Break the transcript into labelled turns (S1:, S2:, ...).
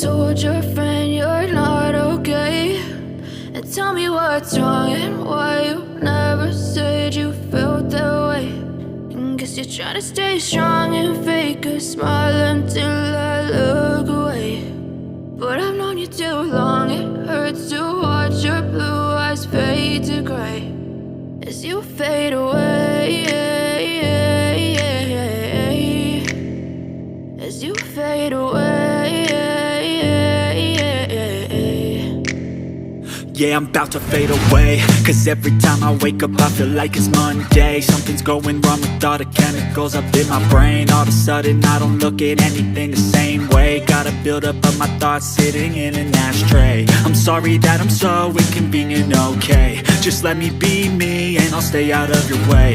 S1: told your friend you're not okay? And tell me what's wrong and why you never said you felt that way. And guess you're trying to stay strong and fake a smile until I look away. But I've known you too long, it hurts to watch your blue eyes fade to gray as you fade away, as you fade away.
S2: Yeah, I'm about to fade away, cause every time I wake up I feel like it's Monday. Something's going wrong with all the chemicals up in my brain. All of a sudden I don't look at anything the same way. Gotta build up of my thoughts sitting in an ashtray. I'm sorry that I'm so inconvenient, okay? Just let me be me and I'll stay out of your way.